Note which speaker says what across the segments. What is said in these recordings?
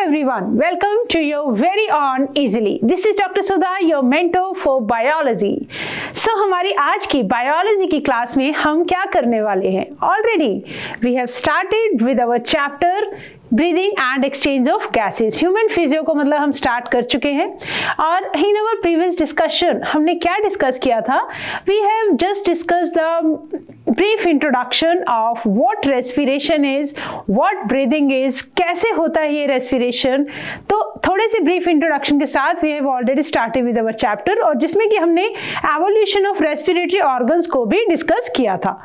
Speaker 1: everyone, welcome to your very own Easily. This is Dr. Sudha, your mentor for biology. So हमारी आज की biology की class में हम क्या करने वाले हैं? Already we have started with our chapter breathing and exchange of gases. Human physio को मतलब हम स्टार्ट कर चुके हैं और इन अवर प्रीवियस डिस्कशन हमने क्या डिस्कस किया था? We have just discuss the brief introduction of what respiration is, what breathing is, कैसे होता है ये रेस्पिरेशन. तो थोड़े से ब्रीफ इंट्रोडक्शन के साथ we have already started with our chapter और जिसमें कि हमने एवोल्यूशन ऑफ रेस्पिरेटरी ऑर्गन्स को भी डिस्कस किया था.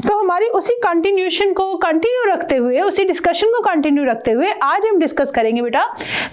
Speaker 1: तो हमारी उसी कंटिन्यूएशन को कंटिन्यू रखते हुए, उसी डिस्कशन को कंटिन्यू रखते हुए आज हम डिस्कस करेंगे बेटा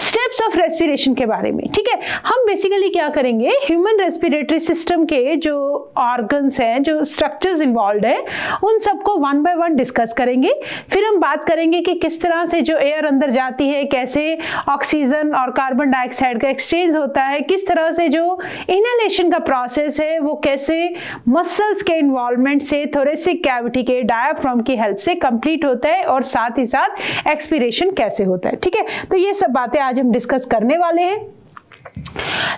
Speaker 1: स्टेप्स ऑफ रेस्पिरेशन के बारे में. ठीक है, हम बेसिकली क्या करेंगे, ह्यूमन रेस्पिरेटरी सिस्टम के जो ऑर्गन्स हैं, जो स्ट्रक्चर्स इन्वॉल्व है, उन सबको वन बाय वन डिस्कस करेंगे. फिर हम बात करेंगे कि किस तरह से जो एयर अंदर जाती है, कैसे ऑक्सीजन और कार्बन डाइऑक्साइड का एक्सचेंज होता है, किस तरह से जो इनहेलेशन का प्रोसेस है वो कैसे मसल्स के इन्वॉल्वमेंट से, थोरेसिक कैविटी के डायाफ्राम की हेल्प से कंप्लीट होता है और साथ ही साथ एक्सपीरेशन कैसे होता है. ठीक है, तो ये सब बातें आज हम डिस्कस करने वाले हैं.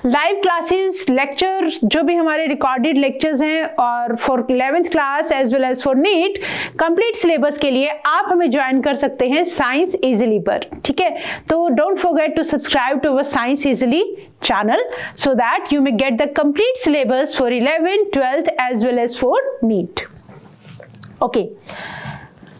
Speaker 1: लाइव क्लासेस, लेक्चर जो भी हमारे रिकॉर्डेड लेक्चर्स हैं और for 11th class as well as for NEET complete syllabus के लिए आप हमें ज्वाइन कर सकते हैं साइंस इजीली पर. ठीक है, तो don't forget to subscribe to our Science Easily channel so that you may get the complete syllabus for 11th, 12th as well as for NEET. Okay,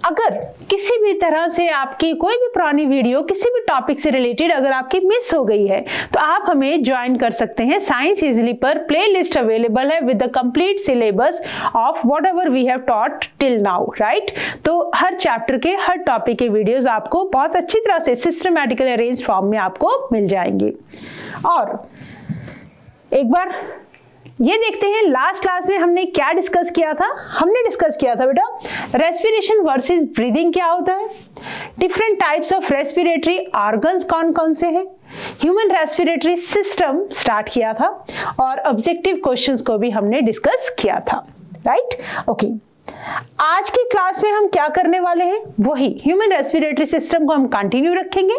Speaker 1: अगर किसी भी तरह से आपकी कोई भी पुरानी वीडियो किसी भी टॉपिक से रिलेटेड अगर आपकी मिस हो गई है तो आप हमें ज्वाइन कर सकते हैं साइंस इजीली पर. प्लेलिस्ट अवेलेबल है with the complete syllabus of whatever we have taught till now, right. तो हर चैप्टर के हर टॉपिक के वीडियोस आपको बहुत अच्छी तरह से सिस्टमैटिकली अरेंज फॉर्म में आपको मिल जाएंगे. और एक बार ये देखते हैं लास्ट क्लास में हमने क्या डिस्कस किया था. हमने डिस्कस किया था बेटा रेस्पिरेशन वर्सेस ब्रीदिंग क्या होता है, different types of respiratory organs कौन कौन से हैं, ह्यूमन रेस्पिरेटरी सिस्टम स्टार्ट किया था और ऑब्जेक्टिव क्वेश्चंस को भी हमने डिस्कस किया था, राइट. ओके, आज की क्लास में हम क्या करने वाले हैं, वही ह्यूमन रेस्पिरेटरी सिस्टम को हम कंटिन्यू रखेंगे.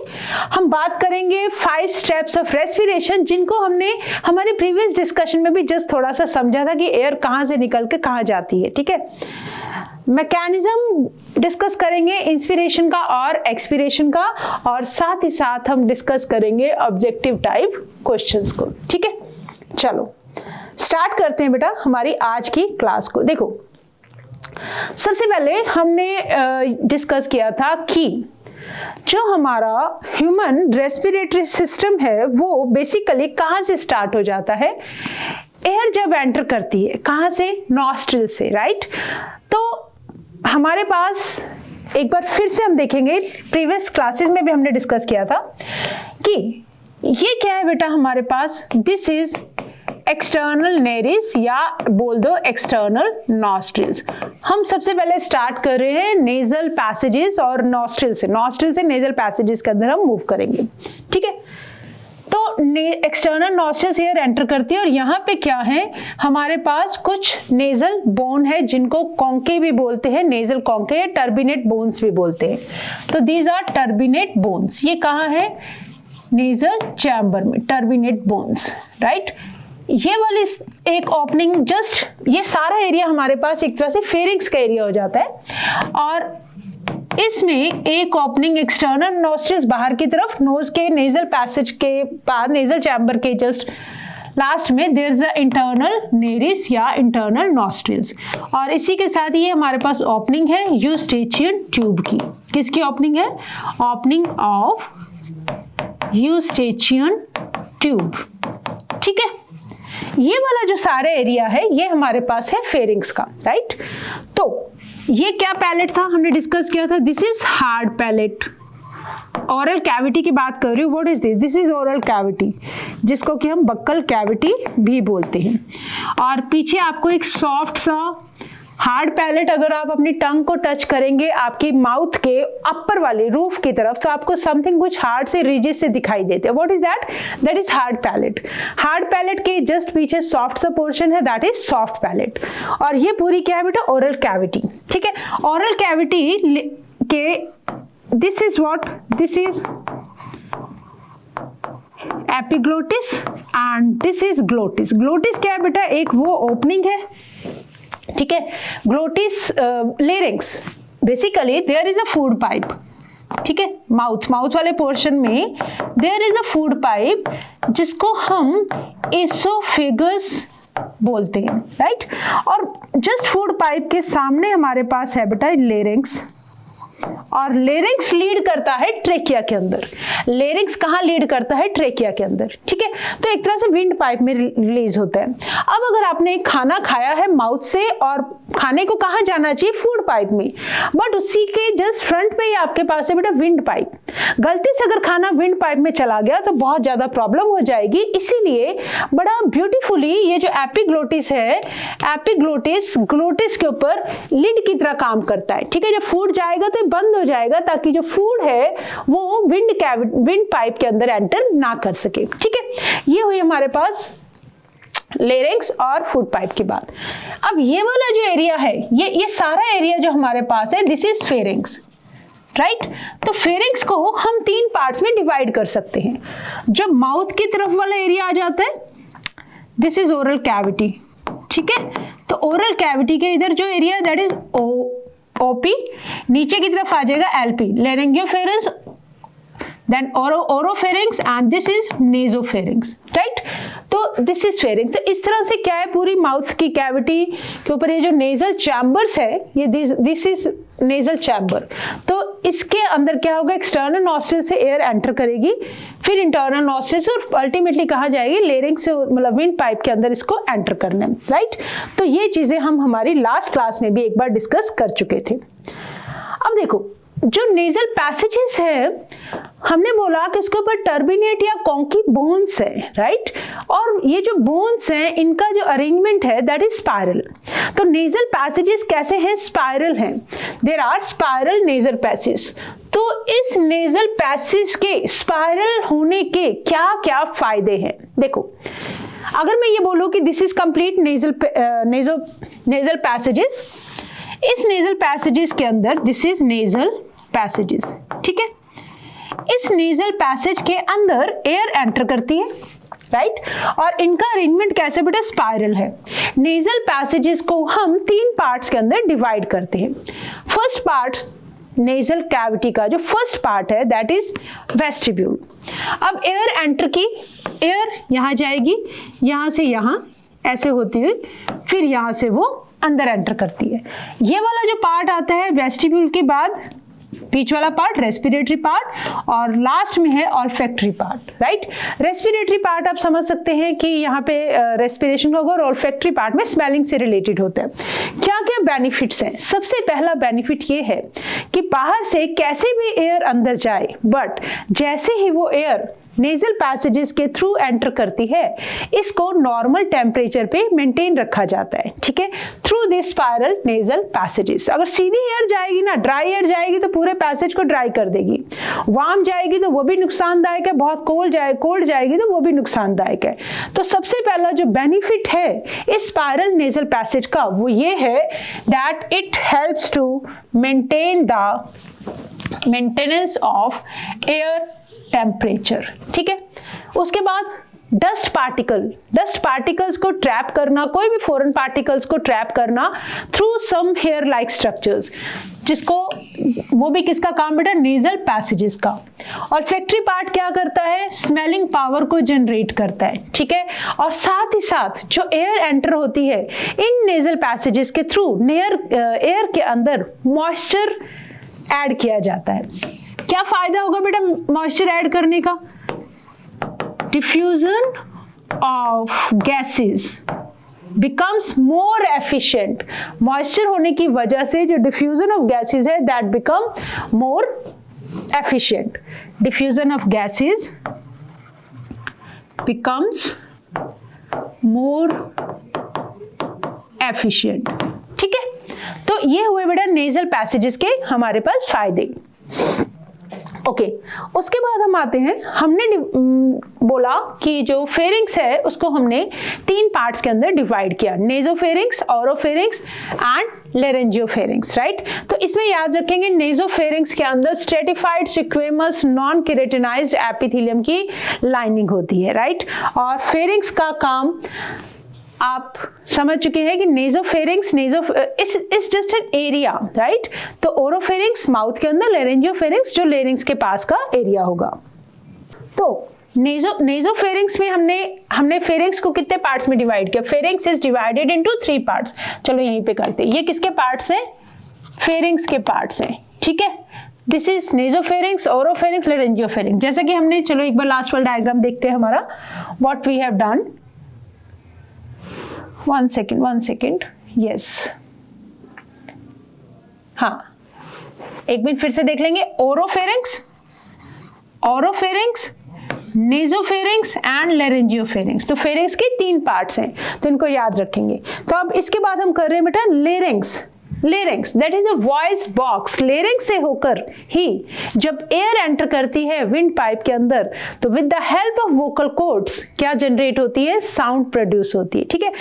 Speaker 1: हम बात करेंगे 5 स्टेप्स ऑफ रेस्पिरेशन जिनको हमने हमारे प्रीवियस डिस्कशन में भी जस्ट थोड़ा सा समझा था कि एयर कहां से निकल के कहां जाती है. ठीक है, मैकेनिज्म डिस्कस करेंगे इंस्पिरेशन का और एक्सपिरेशन का और साथ ही साथ हम डिस्कस करेंगे ऑब्जेक्टिव टाइप क्वेश्चंस को. ठीक है, चलो स्टार्ट करते हैं बेटा हमारी आज की क्लास को. देखो, सबसे पहले हमने डिस्कस किया था कि जो हमारा ह्यूमन रेस्पिरेटरी सिस्टम है वो बेसिकली कहां से स्टार्ट हो जाता है. एयर जब एंटर करती है कहां से, नॉस्ट्रिल से, राइट. तो हमारे पास एक बार फिर से हम देखेंगे, प्रीवियस क्लासेस में भी हमने डिस्कस किया था कि ये क्या है बेटा हमारे पास, दिस इज एक्सटर्नल नेरिस या बोल दो एक्सटर्नल नॉस्ट्रिल्स. हम सबसे पहले स्टार्ट कर रहे हैं नेजल पैसेजेस और नॉस्ट्रिल से नेजल पैसेजेस के अंदर हम मूव करेंगे. ठीक है, तो एक्सटर्नल नॉस्ट्रिल्स एयर एंटर करती है और यहाँ पे क्या है हमारे पास कुछ नेजल बोन है जिनको कॉन्के भी बोलते हैं, नेजल कॉन्के या टर्बिनेट बोन्स भी बोलते हैं. तो दीज आर टर्बिनेट बोन्स. ये कहाँ है, नेजल चैम्बर में, टर्बिनेट बोन्स, राइट. ये वाली एक ओपनिंग, जस्ट ये सारा एरिया हमारे पास एक तरह से फेरिंग्स का एरिया हो जाता है और इसमें एक ओपनिंग एक्सटर्नल नॉस्ट्रिल्स बाहर की तरफ, नोज के नेजल पैसेज के पास, नेजल चैम्बर के जस्ट लास्ट में there is a internal nares या इंटरनल नॉस्ट्रिल्स. और इसी के साथ ये हमारे पास ओपनिंग है यूस्टेचियन ट्यूब की. किसकी ओपनिंग है, ओपनिंग ऑफ यूस्टेचियन ट्यूब. ठीक है, ये वाला जो सारे एरिया है ये हमारे पास है फेरिंग्स का, राइट. तो ये क्या पैलेट था हमने डिस्कस किया था, this is hard palate. Oral cavity की बात कर रही हूँ, what is this, this is oral cavity जिसको कि हम बक्कल कैविटी भी बोलते हैं. और पीछे आपको एक सॉफ्ट सा हार्ड पैलेट, अगर आप अपनी टंग को टच करेंगे आपकी माउथ के अपर वाले रूफ की तरफ तो आपको समथिंग कुछ हार्ड से रिजिड से दिखाई देते हैं. What is that, that is hard palate. Hard palate के जस्ट पीछे सॉफ्ट सा पोर्शन है, दैट इज सॉफ्ट पैलेट. और ये पूरी क्या है बेटा, ओरल कैविटी. ठीक है, ओरल कैविटी के this is what, this is epiglottis and this is glottis. Glottis क्या है बेटा? एक वो ओपनिंग है, ठीक है। Glottis larynx, basically there is a food pipe, ठीक है। माउथ वाले पोर्शन में there is a food pipe जिसको हम एसोफेगस बोलते हैं, राइट। और जस्ट फूड पाइप के सामने हमारे पास है बेटा लेरिंग्स, और लेरिंग्स लीड करता है ट्रेकिया के अंदर। लेरिंग्स कहाँ लीड करता है? ट्रेकिया के अंदर, ठीक है। तो एक तरह से विंड पाइप में रिलीज होता है। अब अगर आपने खाना खाया है माउथ से, और खाने को कहाँ जाना चाहिए? फूड पाइप में, बट उसी के जस्ट फ्रंट में ही आपके पास है बेटा विंड पाइप। गलती से अगर खाना विंड पाइप में चला गया तो बहुत ज्यादा प्रॉब्लम हो जाएगी। इसीलिए बड़ा ब्यूटीफुली ये जो एपिग्लोटिस है, एपिग्लोटिस ग्लोटिस के ऊपर लिड की तरह काम करता है, ठीक है। जब फूड जाएगा तो बंद हो जाएगा ताकि जो फूड है वो विंड पाइप के अंदर एंटर ना कर सके, ठीक है। ये हुई हमारे पास लेरिंग्स और फूड पाइप की बात। अब ये वाला जो एरिया है, ये सारा एरिया जो हमारे पास है, दिस इज फेरिंग्स, राइट। तो फेरिंग्स को हम 3 पार्ट्स में डिवाइड कर सकते हैं। जो माउथ की तरफ वाला एरिया आ जाता है, दिस इज ओरल कैविटी, ठीक है। तो ओरल कैविटी के इधर जो एरिया, दैट इज ओपी, नीचे की तरफ आ जाएगा LP, laryngopharynx, then oropharynx and this is nasopharynx, right. तो दिस इज फेरिंग्स। तो इस तरह से क्या है, पूरी माउथ की कैविटी के ऊपर ये जो नेजल चैम्बर्स है, ये दिस इज नेजल चैम्बर। तो इसके अंदर क्या होगा, एक्सटर्नल नॉस्ट्रिल से एयर एंटर करेगी, फिर इंटरनल नॉस्ट्रिल से, और अल्टीमेटली कहाँ जाएगी? लेरिंग से, मतलब विंड पाइप के अंदर इसको एंटर करना है, राइट। तो ये चीजें हम हमारी लास्ट क्लास में भी एक बार डिस्कस कर चुके थे। अब देखो, जो नेजल पैसेजेस है, हमने बोला कि उसके ऊपर टर्बिनेट या कॉन्की बोन्स है, राइट। और ये जो बोन्स हैं, इनका जो अरेंजमेंट है दैट इज स्पाइरल। तो नेजल पैसेजेस कैसे हैं? स्पाइरल हैं। There are spiral nasal passage. तो इस नेजल पैसेज के स्पाइरल होने के क्या क्या फायदे हैं? देखो, अगर मैं ये बोलूं कि this is complete nasal passages, इस नेजल पैसेजेस के अंदर दिस इज नेजल पैसेजेस, ठीक है। इस नेजल पैसेज के अंदर एयर एंटर करती है, राइट। और इनका अरेंजमेंट कैसे बेटा? स्पाइरल है। नेजल पैसेजेस को हम 3 पार्ट्स के अंदर डिवाइड करते हैं। फर्स्ट पार्ट नेजल कैविटी का जो फर्स्ट पार्ट है दैट इज वेस्टिब्यूल। अब एयर एंटर की, एयर यहां जाएगी, यहां से यहां ऐसे होती हुई, फिर यहां से वो अंदर एंटर करती है। ये वाला जो पार्ट आता है वेस्टिब्यूल के बाद, बीच वाला पार्ट रेस्पिरेटरी पार्ट, और लास्ट में है olfactory part, right. Respiratory part आप समझ सकते हैं कि यहाँ पे रेस्पिरेशन होगा, और ऑल्फैक्टरी पार्ट में स्मेलिंग से रिलेटेड होता है। क्या क्या बेनिफिट्स हैं? सबसे पहला बेनिफिट ये है कि बाहर से कैसे भी एयर अंदर जाए, बट जैसे ही वो एयर नेजल पैसेजेस के थ्रू एंटर करती है, इसको नॉर्मल टेम्परेचर पे मेंटेन रखा जाता है, ठीक है, through this spiral nasal passages. अगर सीधी एयर जाएगी ना, ड्राई एयर जाएगी तो पूरे पैसेज को ड्राई कर देगी, वार्म जाएगी तो वो भी नुकसानदायक है, बहुत कोल्ड जाएगी तो वो भी नुकसानदायक है। तो सबसे पहला जो बेनिफिट है इस स्पाइरल नेजल पैसेज का वो ये है that it helps to maintain the maintenance of air temperature, ठीक है। उसके बाद डस्ट पार्टिकल्स को ट्रैप करना, कोई भी फॉरेन पार्टिकल्स को ट्रैप करना through some hair like structures, जिसको वो भी किसका काम बेटा? नेजल पैसेजेस का। और फैक्ट्री पार्ट क्या करता है? स्मेलिंग पावर को जनरेट करता है, ठीक है। और साथ ही साथ जो एयर एंटर होती है इन नेजल पैसेजेस के थ्रू, एयर के अंदर मॉइस्चर ऐड किया जाता है। क्या फायदा होगा बेटा मॉइस्चर ऐड करने का? Diffusion of gases becomes more efficient। Moisture होने की वजह से जो डिफ्यूजन ऑफ गैसेस है that become more efficient. Diffusion of gases becomes more efficient, ठीक है। तो ये हुए बेटा नेजल पैसेजेस के हमारे पास फायदे। ओके उसके बाद हम आते हैं, हमने बोला कि जो फेरिंग्स है उसको हमने 3 पार्ट्स के अंदर डिवाइड किया, nasopharynx, oropharynx and laryngopharynx, right. तो इसमें याद रखेंगे नेजोफेरिंग्स के अंदर stratified squamous non keratinized epithelium की लाइनिंग होती है, राइट। और फेरिंग्स का काम आप समझ चुके हैं कि nasopharynx is just an area, right. तो ओरोफेरिंग्स माउथ के अंदर, लेरेंजियोफेरिंग्स जो लेरिंग्स के पास का एरिया होगा। तो नेजोफेरिंग्स में हमने फेरिंग्स को कितने पार्ट्स में डिवाइड किया? Pharynx is divided into 3 parts. चलो यहीं पे करते हैं, ये किसके पार्ट्स हैं? फेरिंग्स के पार्ट्स हैं, ठीक है। This is nasopharynx, oropharynx, laryngopharynx. जैसे कि हमने, चलो एक बार लास्ट वाला डायग्राम देखते हैं हमारा, what we have done. One second, yes, हाँ, एक मिनट फिर से देख लेंगे। Oropharynx, nasopharynx and laryngopharynx. तो फेरिंग्स के 3 पार्ट्स हैं, तो इनको याद रखेंगे। तो अब इसके बाद हम कर रहे हैं बेटा larynx. Larynx that is a voice box. Larynx से होकर ही जब एयर एंटर करती है विंड पाइप के अंदर, तो with the help of vocal cords क्या जनरेट होती है? साउंड प्रोड्यूस होती है, ठीक है।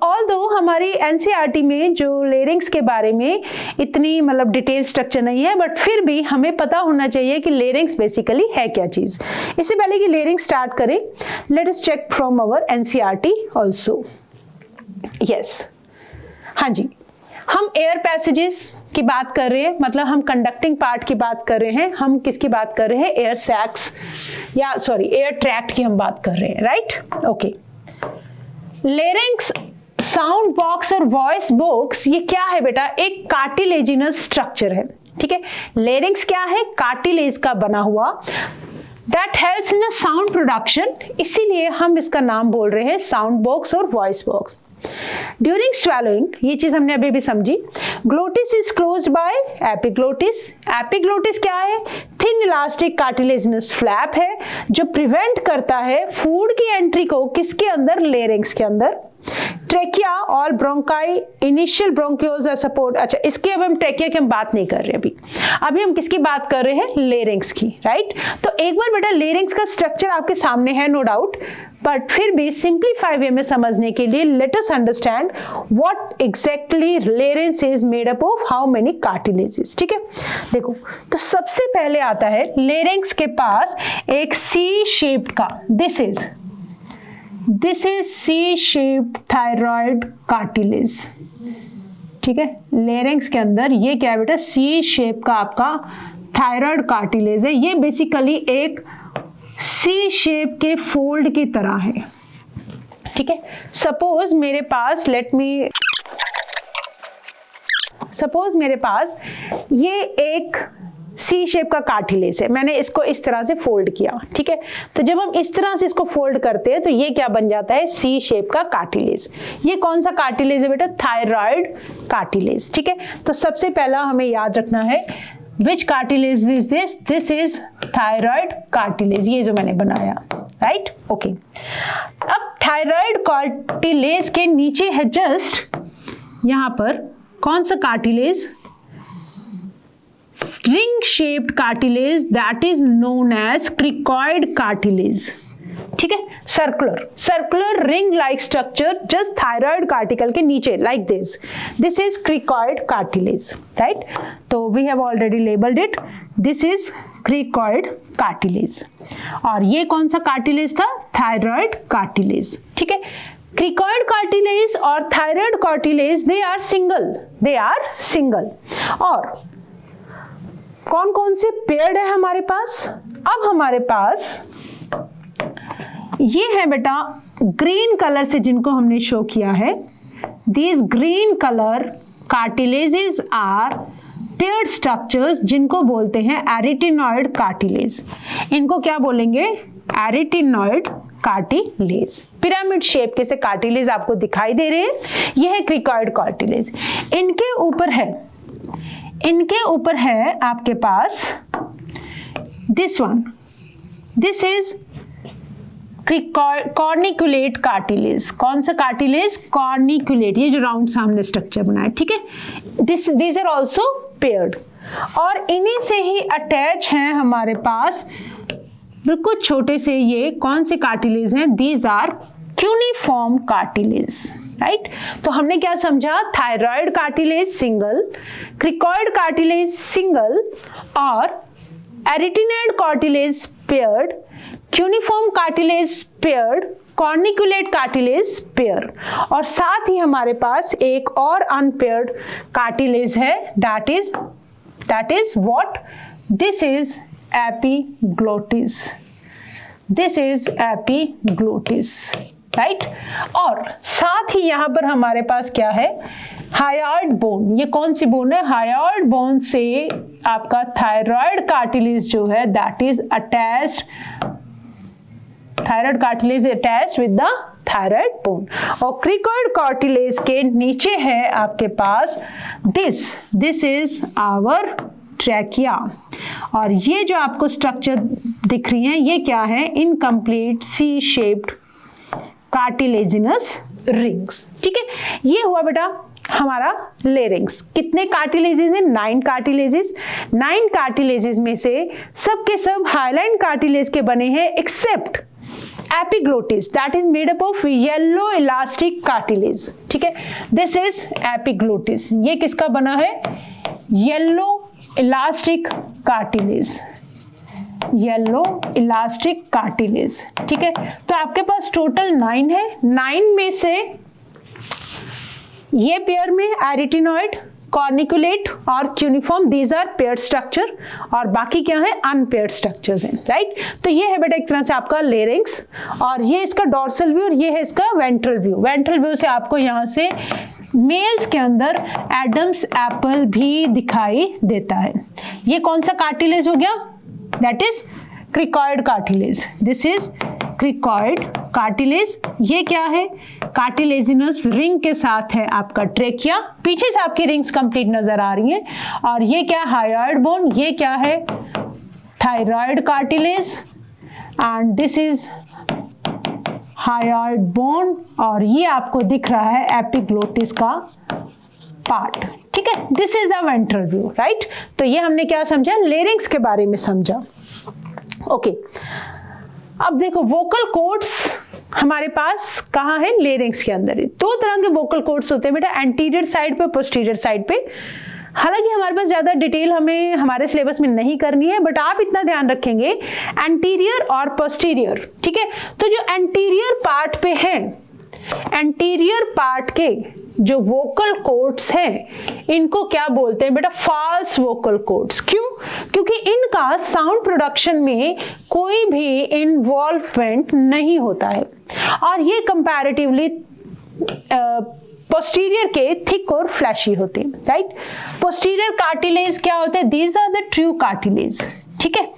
Speaker 1: ऑल्दो हमारी एनसीईआरटी में जो लेरिंग्स के बारे में इतनी मतलब डिटेल स्ट्रक्चर नहीं है, बट फिर भी हमें पता होना चाहिए कि लेरिंग्स बेसिकली है क्या चीज। इससे पहले कि लेरिंग्स स्टार्ट करें, let us check from our NCERT also. Yes, हाँ जी, हम एयर पैसेजेस की बात कर रहे हैं, मतलब हम कंडक्टिंग पार्ट की बात कर रहे हैं। हम किसकी बात कर रहे हैं? एयर सैक्स या सॉरी एयर ट्रैक्ट की हम बात कर रहे हैं, right. Okay, larynx, sound box और वॉइस बॉक्स ये क्या है बेटा? एक कार्टिलेजिनस स्ट्रक्चर है, ठीक है। लेरिंग्स क्या है? कार्टिलेज का बना हुआ, that helps in the sound production, इसीलिए हम इसका नाम बोल रहे हैं साउंड बॉक्स और वॉइस बॉक्स। ड्यूरिंग स्वेलोइंग, ये चीज हमने अभी भी समझी। Glottis is closed by epiglottis. Epiglottis क्या है? थिन इलास्टिक कार्टिलेजिनस फ्लैप है जो प्रिवेंट करता है फूड की एंट्री को किसके अंदर? लेरिंग्स के अंदर। ट्रेकिया और bronchi, initial bronchioles are support. अच्छा, इसके अब हम ट्रेकिया की हम बात नहीं कर रहे अभी हम किसकी बात कर रहे हैं? लेरिंग्स की, राइट। तो एक बार बेटा लेरिंग्स का स्ट्रक्चर आपके सामने है, नो डाउट, बट फिर भी सिंप्लीफाई वे में समझने के लिए let us understand what exactly larynx is made up of, how many cartilages, ठीक है। देखो, तो सबसे पहले आता है लेरिंग्स के पास एक सी शेप्ड का, this is C shaped thyroid cartilage, ठीक है। लेरिंग्स के अंदर ये क्या है बेटा? सी शेप का आपका थायराइड कार्टिलेज है। ये बेसिकली एक सी शेप के फोल्ड की तरह है, ठीक है। सपोज मेरे पास ये एक सी शेप का कार्टिलेज है, मैंने इसको इस तरह से फोल्ड किया, ठीक है। तो जब हम इस तरह से इसको फोल्ड करते हैं तो ये क्या बन जाता है? सी शेप का कार्टिलेज। ये कौन सा कार्टिलेज है बेटा? थायराइड कार्टिलेज, ठीक है। तो सबसे पहला हमें याद रखना है, which cartilage is this? This is thyroid cartilage, ये जो मैंने बनाया, राइट। ओके, अब थायराइड कार्टिलेज के नीचे है जस्ट यहां पर कौन सा cartilage? String shaped cartilage, that is known as cricoid cartilage, ठीक है। Circular ring like structure just thyroid cortical के नीचे, like this is cricoid cartilage, right. तो we have already labelled it, this is cricoid cartilage. और ये कौन सा cartilage था? थायराइड कार्टिलेज, ठीक है। क्रिकॉइड कार्टिलेज और thyroid cartilage they are single. और कौन कौन से पेयर्ड है हमारे पास? अब हमारे पास ये है बेटा ग्रीन कलर से जिनको हमने शो किया है, these green color cartilages are paired structures जिनको बोलते हैं arytenoid cartilage। इनको क्या बोलेंगे? arytenoid cartilage। पिरामिड शेप के से कार्टिलेज आपको दिखाई दे रहे हैं, यह है क्रिकॉइड कार्टिलेज। इनके ऊपर है आपके पास this one, this is corniculate cartilage. कौन सा कार्टिलेज? कॉर्निकुलेट, ये जो राउंड सामने स्ट्रक्चर बना है, ठीक है। This are also paired. और इन्हीं से ही अटैच हैं हमारे पास बिल्कुल छोटे से ये कौन से कार्टिलेज हैं, these are cuneiform cartilage, right. तो हमने क्या समझा, thyroid cartilage single, cricoid cartilage single और arytenoid cartilage paired, cuneiform cartilage paired, corniculate cartilage pair, और साथ ही हमारे पास एक और अनपेयर्ड कार्टिलेज है, that is what, this is epiglottis, this is epiglottis, right. और साथ ही यहां पर हमारे पास क्या है, हायोइड बोन। ये कौन सी बोन है, हायोइड बोन से आपका थायराइड कार्टिलेज जो है that is attached, thyroid cartilage attached with the thyroid bone. और क्रिकॉइड कार्टिलेज के नीचे है आपके पास दिस इज आवर ट्रैकिया, और ये जो आपको स्ट्रक्चर दिख रही है ये क्या है, incomplete C shaped cartilaginous rings, ठीक है। ये हुआ बेटा हमारा लेरिंग्स। कितने कार्टिलेजेस हैं, 9 कार्टिलेजेस। 9 कार्टिलेजेस में से सब के सब हाइलाइन कार्टिलेज के बने हैं except epiglottis, that is made up of yellow elastic cartilage, ठीक है। दिस इज एपिग्लोटिस, ये किसका बना है, yellow elastic cartilage, yellow elastic cartilage, ठीक है। तो आपके पास टोटल 9 है। 9 में से ये पेयर में एरिटिनॉइड, कॉर्निकुलेट और cuneiform, these are paired structure, और बाकी क्या है, अनपेयर्ड स्ट्रक्चर्स हैं, राइट। तो ये है बेटा एक तरह से आपका लेरिंग्स, और ये इसका डॉर्सल व्यू और ये है इसका वेंट्रल व्यू। वेंट्रल व्यू से आपको यहाँ से मेल्स के अंदर एडम्स एप्पल भी दिखाई देता है। ये कौन सा कार्टिलेज हो गया, that is cricoid cartilage, this is cricoid cartilage. ये क्या है, कार्टिलेजिनस रिंग के साथ है आपका ट्रेकिया, पीछे से आपकी रिंग्स कंप्लीट नजर आ रही हैं। और ये क्या, हायोइड बोन, ये क्या है, thyroid cartilage, and this is hyoid bone, और ये आपको दिख रहा है एपिग्लोटिस का पार्ट, ठीक है। This is the ventral view, right. तो ये हमने क्या समझा, लेरिंग्स के बारे में समझा, ओके। अब देखो वोकल कॉर्ड्स हमारे पास कहाँ है, लेरिंग्स के अंदर। 2 तरह के वोकल कॉर्ड्स होते हैं बेटा, एंटीरियर साइड पे, पोस्टीरियर साइड पे। हालांकि हमारे पास ज्यादा डिटेल हमें हमारे सिलेबस में नहीं करनी है, बट आप इतना ध्यान रखेंगे एंटीरियर और पोस्टीरियर, ठीक है। तो जो एंटीरियर पार्ट पे है, एंटीरियर पार्ट के जो वोकल कॉर्ड्स हैं इनको क्या बोलते हैं बेटा, फॉल्स वोकल कॉर्ड्स। क्यों, क्योंकि इनका साउंड प्रोडक्शन में कोई भी इन्वॉल्वमेंट नहीं होता है, और ये कंपैरेटिवली पोस्टीरियर के थिक और फ्लैशी होते हैं, राइट। पोस्टीरियर कार्टिलेज क्या होते हैं, these are the true cartilage, ठीक है।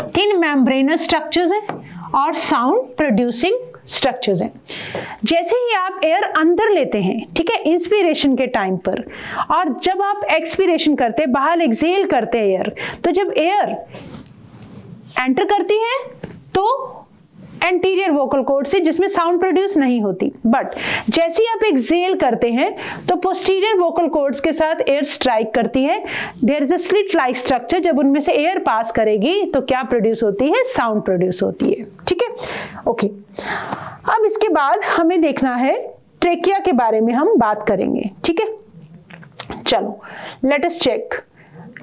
Speaker 1: थिन मेम्ब्रेनस स्ट्रक्चर्स हैं और साउंड प्रोड्यूसिंग स्ट्रक्चर्स हैं। जैसे ही आप एयर अंदर लेते हैं, ठीक है, इंस्पिरेशन के टाइम पर, और जब आप एक्सपिरेशन करते हैं, बाहर एक्सहेल करते हैं एयर, तो जब एयर एंटर करती है तो एंटीरियर वोकल कॉर्ड से, जिसमें साउंड प्रोड्यूस नहीं होती, बट जैसे ही आप एक्सहेल करते हैं तो पोस्टीरियर वोकल कॉर्ड्स के साथ एयर स्ट्राइक करती है, there is a slit like structure, जब उनमें से एयर पास करेगी तो क्या प्रोड्यूस होती है, साउंड प्रोड्यूस होती है, ठीक है, ओके। अब इसके बाद हमें देखना है ट्रेकिया के बारे में हम बात करेंगे, ठीक है। चलो लेट अस चेक,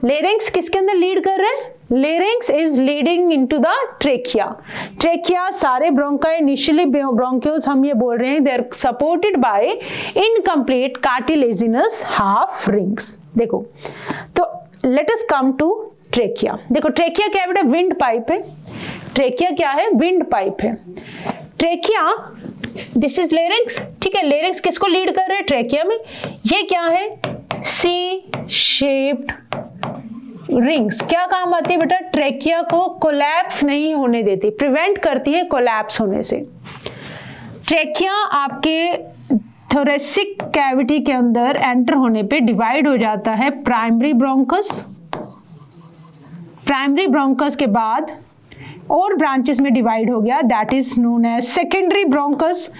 Speaker 1: लेरिंग्स किसके अंदर लीड कर रहे हैं, larynx is leading into the trachea. Trachea सारे ब्रोंकाई, इनिशियली ब्रोंक्यूल्स हम ये बोल रहे हैं, they are supported by incomplete cartilaginous half rings. देखो तो let us come to trachea. देखो ट्रेकिया क्या है बेटा, विंड पाइप है। ट्रेकिया क्या है, विंड पाइप है। ट्रेकिया, दिस इज लेरिंग्स, ठीक है। लेरिंग्स किसको लीड कर रहे हैं, ट्रेकिया में। ये क्या है, सी शेप्ड रिंग्स। क्या काम आती है बेटा, ट्रेकिया को कोलैप्स नहीं होने देती, प्रिवेंट करती है कोलैप्स होने से। ट्रेकिया आपके थोरेसिक कैविटी के अंदर एंटर होने पे डिवाइड हो जाता है प्राइमरी ब्रोंकस, प्राइमरी ब्रोंकस के बाद और ब्रांचेस में डिवाइड हो गया, that is known as secondary bronchus.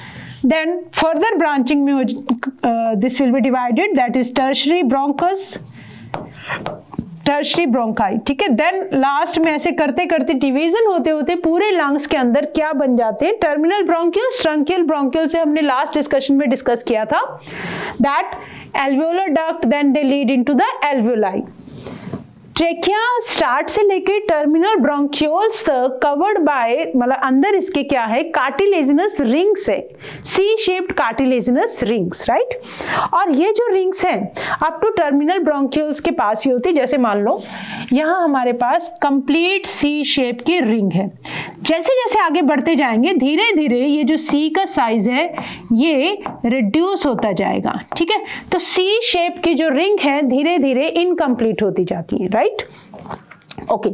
Speaker 1: Then further branching में this will be divided, that is tertiary bronchus. Tertiary bronchi, ठीक है। देन लास्ट में ऐसे करते करते डिवीजन होते होते पूरे लंग्स के अंदर क्या बन जाते हैं, टर्मिनल ब्रोंक्यूल्स, ट्रंकियल ब्रोंक्यूल से हमने लास्ट डिस्कशन में डिस्कस किया था that alveolar duct, then they lead into the alveoli. Trachea start से लेके टर्मिनल ब्रोंक्यूल्स तक कवर्ड बाय, मतलब अंदर इसके क्या है, कार्टिलेजिनस रिंग्स है, C shaped cartilaginous rings, right. और ये जो रिंग्स हैं अप टू टर्मिनल ब्रोंक्यूल्स के पास ही होती है। जैसे मान लो यहाँ हमारे पास कंप्लीट सी शेप की रिंग है। जैसे जैसे आगे बढ़ते जाएंगे धीरे धीरे ये जो सी का साइज है ये रिड्यूस होता जाएगा, ठीक है। तो सी शेप की जो रिंग है धीरे धीरे इनकम्प्लीट होती जाती है, राइट। ओके,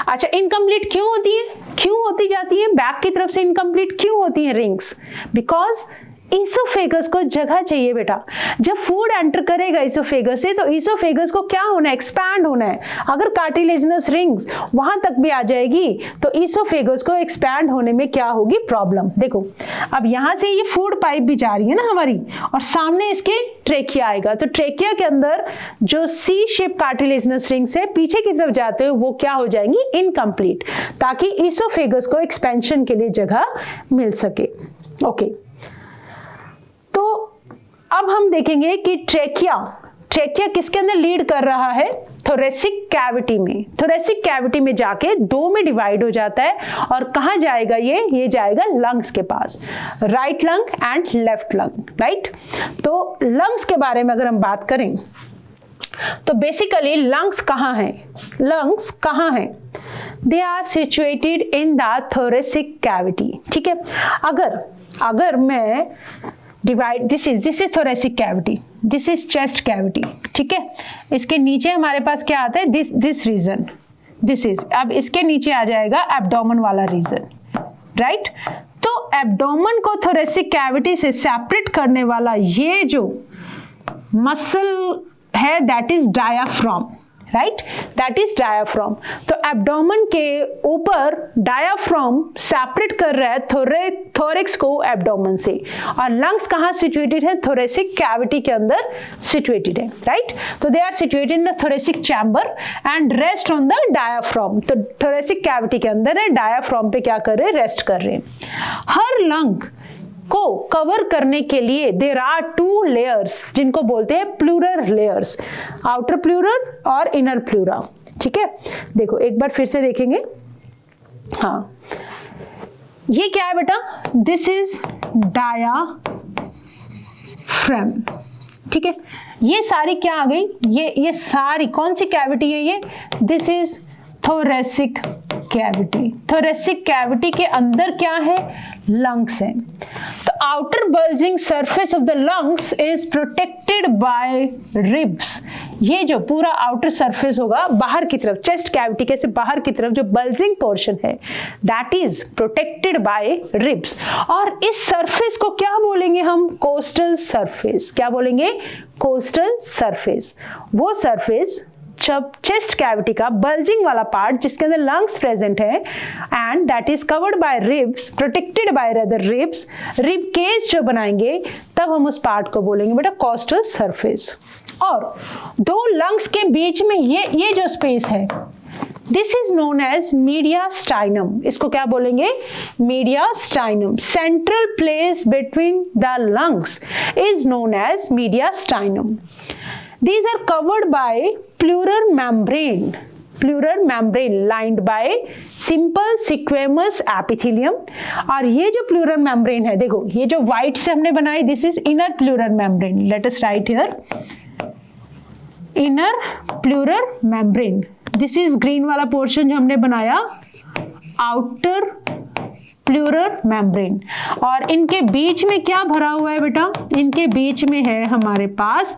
Speaker 1: अच्छा इनकम्प्लीट क्यों होती है, क्यों होती जाती है, बैक की तरफ से इनकम्प्लीट क्यों होती है रिंग्स? बिकॉज ईसोफेगस को जगह चाहिए बेटा। जब फूड एंटर करेगा ईसोफेगस से तो ईसोफेगस को क्या होना है, एक्सपैंड होना है। अगर कार्टिलेजिनस रिंग्स वहां तक भी आ जाएगी तो ईसोफेगस को एक्सपैंड होने में क्या होगी, प्रॉब्लम। देखो अब यहां से ये फूड पाइप भी जा रही है ना हमारी, और सामने इसके ट्रेकिया आएगा, तो ट्रेकिया के अंदर जो सी शेप कार्टिलेजिनस रिंग्स है पीछे की तरफ जाते हुए वो क्या हो जाएंगी, इनकम्प्लीट, ताकि ईसोफेगस को एक्सपेंशन के लिए जगह मिल सके। ओके, तो अब हम देखेंगे कि ट्रेकिया किसके अंदर लीड कर रहा है, थोरेसिक कैविटी में। थोरेसिक कैविटी में जाके दो में डिवाइड हो जाता है और कहां जाएगा ये जाएगा लंग्स के पास, right lung and left lung, right. तो लंग्स के बारे में अगर हम बात करें तो बेसिकली लंग्स कहां हैं, they are situated in the thoracic cavity, ठीक है। अगर मैं divide, this is thoracic cavity, this is chest cavity, ठीक है। इसके नीचे हमारे पास क्या आता है, दिस रीजन, दिस इज, अब इसके नीचे आ जाएगा एब्डोमेन वाला रीजन, राइट। तो एब्डोमेन को थोरेसिक कैविटी से सेपरेट करने वाला ये जो मसल है that is diaphragm, right, that is diaphragm. तो एब्डोमेन के ऊपर डायाफ्राम सेपरेट कर रहा है थोरेक्स को एब्डोमेन से, और लंग्स कहाँ सिचुएटेड है, थोरेसिक कैविटी के अंदर सिचुएटेड है, राइट। तो they are situated in the thoracic chamber and rest on the diaphragm. तो थोरेसिक कैविटी के अंदर है, डायाफ्राम पे क्या कर रहे हैं, रेस्ट कर रहे हैं। हर लंग को कवर करने के लिए देयर आर टू लेयर्स जिनको बोलते हैं प्लूरल लेयर्स, आउटर प्लूरल और इनर प्लूरा, ठीक है। देखो एक बार फिर से देखेंगे, हाँ ये क्या है बेटा, दिस इज डायाफ्राम, ठीक है। ये सारी क्या आ गई, ये सारी कौन सी कैविटी है ये, this is thoracic cavity. Thoracic cavity के अंदर क्या है, लंग्स हैं। तो outer bulging surface of the lungs is protected by ribs. ये जो पूरा आउटर सरफेस होगा बाहर की तरफ, चेस्ट कैविटी के से बाहर की तरफ जो बल्जिंग पोर्शन है that is protected by ribs. और इस सरफेस को क्या बोलेंगे हम, कोस्टल सरफेस। क्या बोलेंगे, कोस्टल सरफेस। वो सरफेस जब चेस्ट कैविटी का बल्जिंग वाला पार्ट जिसके अंदर लंग्स प्रेजेंट है and that is covered by ribs, protected by other ribs, rib cage जो बनाएंगे तब हम उस पार्ट को बोलेंगे बेटा कोस्टल सरफेस। और दो लंग्स के बीच में ये जो स्पेस है this is known as mediastinum. इसको क्या बोलेंगे, mediastinum. Central place between the lungs is known as mediastinum. These are covered by pleural membrane lined by simple squamous epithelium। और ये जो pleural membrane है, देखो ये जो white से हमने बनाई, this is inner pleural membrane। Let us write here inner pleural membrane। This is green वाला portion जो हमने बनाया outer प्लूरल मेम्ब्रेन। और इनके बीच में क्या भरा हुआ है बेटा, इनके बीच में है हमारे पास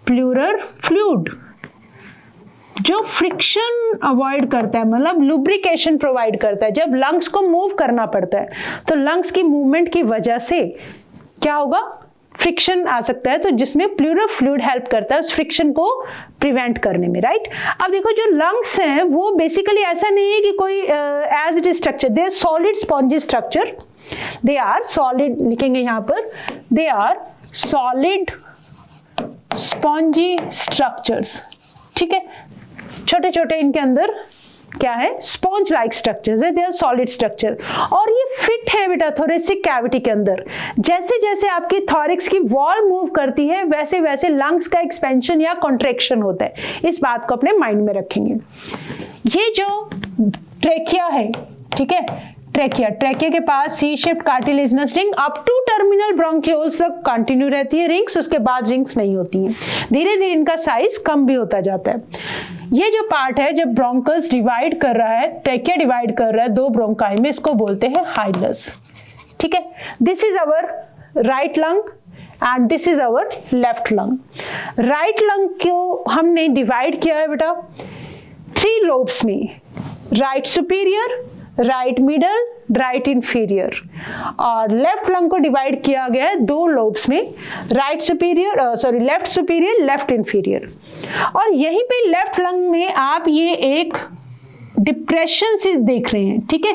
Speaker 1: प्लूरल फ्लूइड जो फ्रिक्शन अवॉइड करता है, मतलब लुब्रिकेशन प्रोवाइड करता है। जब लंग्स को मूव करना पड़ता है तो लंग्स की मूवमेंट की वजह से क्या होगा, फ्रिक्शन आ सकता है, तो जिसमें प्लूरल फ्लूइड हेल्प करता है उस फ्रिक्शन को प्रिवेंट करने में, राइट। अब देखो जो लंग्स हैं वो बेसिकली ऐसा नहीं है कि कोई as it is structure, they are solid spongy structure, they are solid, लिखेंगे यहाँ पर, they are solid spongy structures, ठीक है। छोटे छोटे इनके अंदर क्या है, स्पॉन्ज लाइक स्ट्रक्चर्स है, दे आर सॉलिड स्ट्रक्चर, और ये फिट है बेटा थोरेसिक कैविटी के अंदर। जैसे जैसे आपकी थॉरिक्स की वॉल मूव करती है वैसे वैसे लंग्स का एक्सपेंशन या कॉन्ट्रैक्शन होता है, इस बात को अपने माइंड में रखेंगे। ये जो ट्रेकिया है, ठीक है, ट्रेकिया के पास C shaped cartilaginous ring up to terminal bronchioles तक कंटिन्यू रहती है रिंग्स, उसके बाद रिंग्स नहीं होती हैं, धीरे धीरे इनका साइज कम भी होता जाता है। ये जो पार्ट है जब ब्रोंकस डिवाइड कर रहा है, ट्रेकिया डिवाइड कर रहा है दो ब्रोंकाई में, इसको बोलते हैं हाइलस, ठीक है। This is our right lung and this is our left lung. Right lung को हमने डिवाइड किया है बेटा 3 लोब्स में, right superior, right middle, right inferior, और लेफ्ट लंग को डिवाइड किया गया है 2 लोब्स में, right superior left superior, left inferior. और यहीं पे लेफ्ट लंग में आप ये एक डिप्रेशन से देख रहे हैं, ठीक है,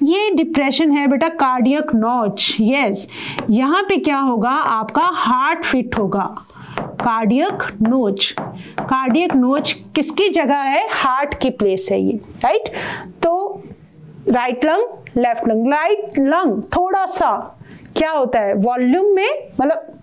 Speaker 1: ये डिप्रेशन है बेटा कार्डियक नॉच। यस, यहाँ पे क्या होगा, आपका हार्ट फिट होगा, कार्डियक नोच। कार्डियक नोच किसकी जगह है, हार्ट की प्लेस है ये, राइट। तो right lung, left lung, right lung थोड़ा सा क्या होता है वॉल्यूम में, मतलब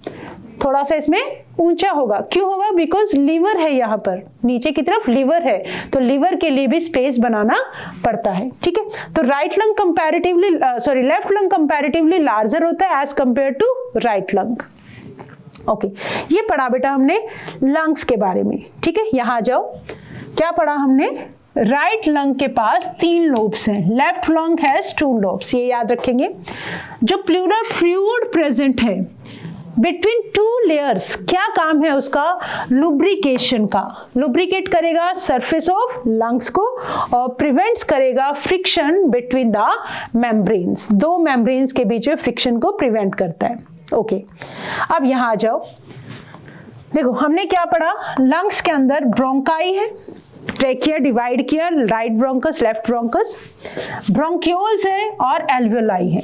Speaker 1: थोड़ा सा इसमें ऊंचा होगा, क्यों होगा, बिकॉज लीवर है यहाँ पर, नीचे की तरफ लीवर है, तो लीवर के लिए भी स्पेस बनाना पड़ता है, ठीक है। तो right lung comparatively left lung comparatively larger होता है as compare to right lung. Okay, ये पढ़ा बेटा हमने लंग्स के बारे में, ठीक है। यहाँ जाओ, क्या पढ़ा हमने, राइट लंग के पास 3 लोब्स हैं, लेफ्ट लंग हैज 2 लोब्स, ये याद रखेंगे। जो प्लूरल फ्लूइड प्रेजेंट है बिटवीन 2 लेयर्स, क्या काम है उसका, लुब्रिकेशन का, लुब्रिकेट करेगा सरफेस ऑफ लंग्स को और प्रिवेंट्स करेगा friction between the membranes, 2 membranes के बीच में फ्रिक्शन को प्रिवेंट करता है। ओके, अब यहाँ आ जाओ, देखो हमने क्या पढ़ा, लंग्स के अंदर ब्रोंकाई है, ट्रेकिया डिवाइड किया, right bronchus, left bronchus, bronchioles है और एल्वियोलाई है।